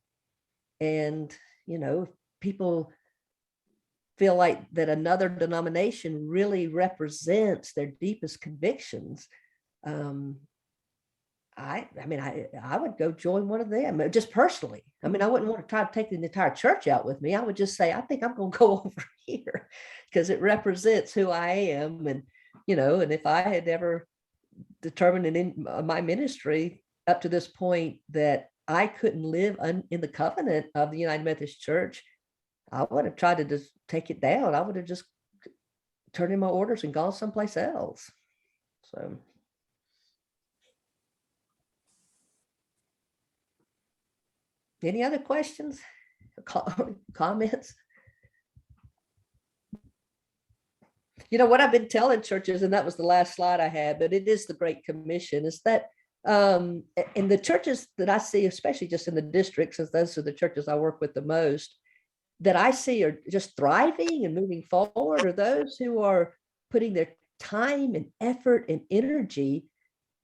[SPEAKER 1] people feel like that another denomination really represents their deepest convictions. I would go join one of them, just personally. I wouldn't want to try to take the entire church out with me. I would just say, I think I'm going to go over here because it represents who I am. And, and if I had ever determined in my ministry up to this point that I couldn't live in the covenant of the United Methodist Church, I would have tried to just take it down. I would have just turned in my orders and gone someplace else. So. Any other questions, comments? What I've been telling churches, and that was the last slide I had, but it is the Great Commission, is that in the churches that I see, especially just in the districts, as those are the churches I work with the most, that I see are just thriving and moving forward, are those who are putting their time and effort and energy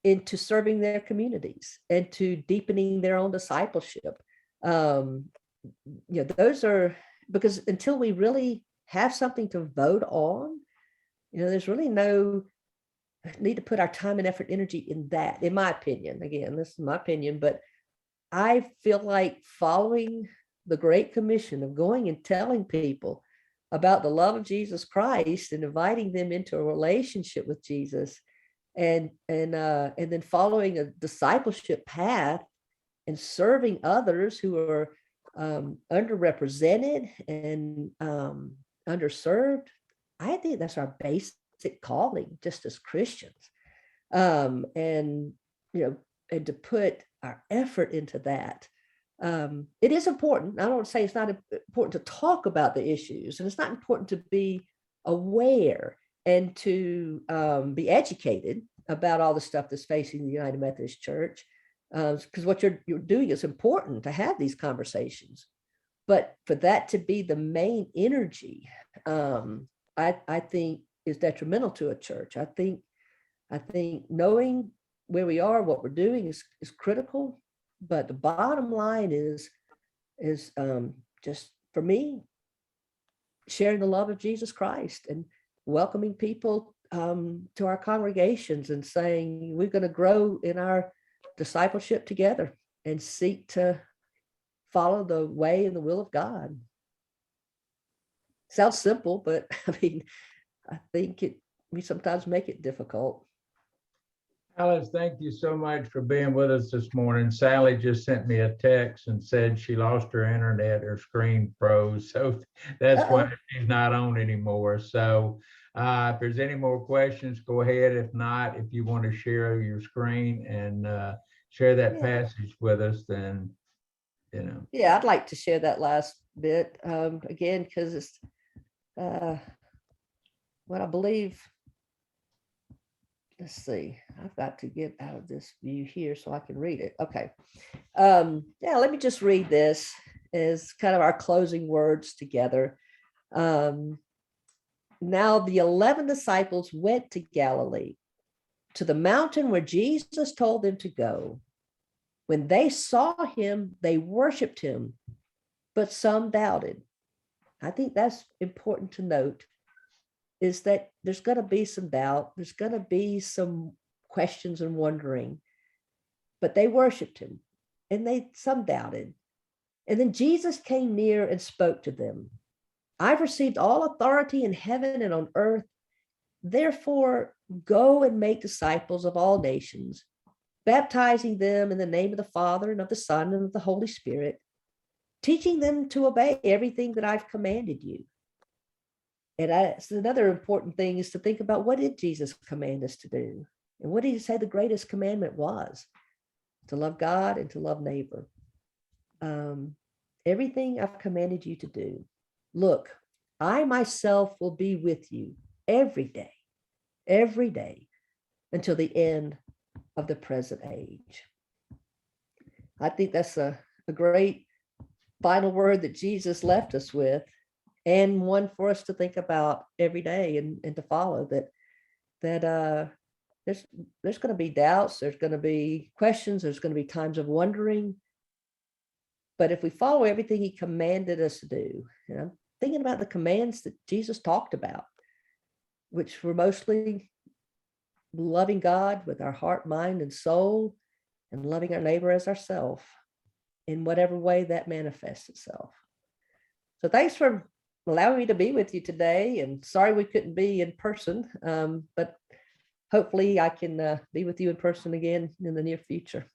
[SPEAKER 1] into serving their communities and to deepening their own discipleship. Those are, because until we really have something to vote on, there's really no need to put our time and effort, energy in that, in my opinion. Again, this is my opinion, but I feel like following the Great Commission of going and telling people about the love of Jesus Christ and inviting them into a relationship with Jesus, and then following a discipleship path and serving others who are underrepresented and underserved. I think that's our basic calling, just as Christians, and to put our effort into that. It is important. I don't say it's not important to talk about the issues, and it's not important to be aware and to be educated about all the stuff that's facing the United Methodist Church, because what you're doing is important to have these conversations. But for that to be the main energy, I think is detrimental to a church. I think knowing where we are, what we're doing is critical. But the bottom line is just, for me, sharing the love of Jesus Christ and welcoming people to our congregations and saying we're going to grow in our discipleship together and seek to follow the way and the will of God. Sounds simple, but I think we sometimes make it difficult.
[SPEAKER 2] Alice, thank you so much for being with us this morning. Sally just sent me a text and said she lost her internet, her screen froze. So that's why she's not on anymore. So if there's any more questions, go ahead. If not, if you want to share your screen and share that passage with us, then,
[SPEAKER 1] Yeah, I'd like to share that last bit again, because it's what I believe. Let's see, I've got to get out of this view here so I can read it. Okay. Let me just read this as kind of our closing words together. Now the 11 disciples went to Galilee, to the mountain where Jesus told them to go. When they saw him, they worshiped him, but some doubted. I think that's important to note, is that there's going to be some doubt. There's going to be some questions and wondering, but they worshiped him, and some doubted. And then Jesus came near and spoke to them. I've received all authority in heaven and on earth. Therefore, go and make disciples of all nations, baptizing them in the name of the Father and of the Son and of the Holy Spirit, teaching them to obey everything that I've commanded you. And another important thing is to think about, what did Jesus command us to do? And what did he say the greatest commandment was? To love God and to love neighbor. Everything I've commanded you to do. Look, I myself will be with you every day, until the end of the present age. I think that's a great final word that Jesus left us with, and one for us to think about every day and to follow, that there's going to be doubts, there's going to be questions, there's going to be times of wondering. But if we follow everything he commanded us to do, I'm thinking about the commands that Jesus talked about, which were mostly loving God with our heart, mind, and soul, and loving our neighbor as ourselves, in whatever way that manifests itself. So thanks for allowing me to be with you today, and sorry we couldn't be in person, but hopefully I can be with you in person again in the near future.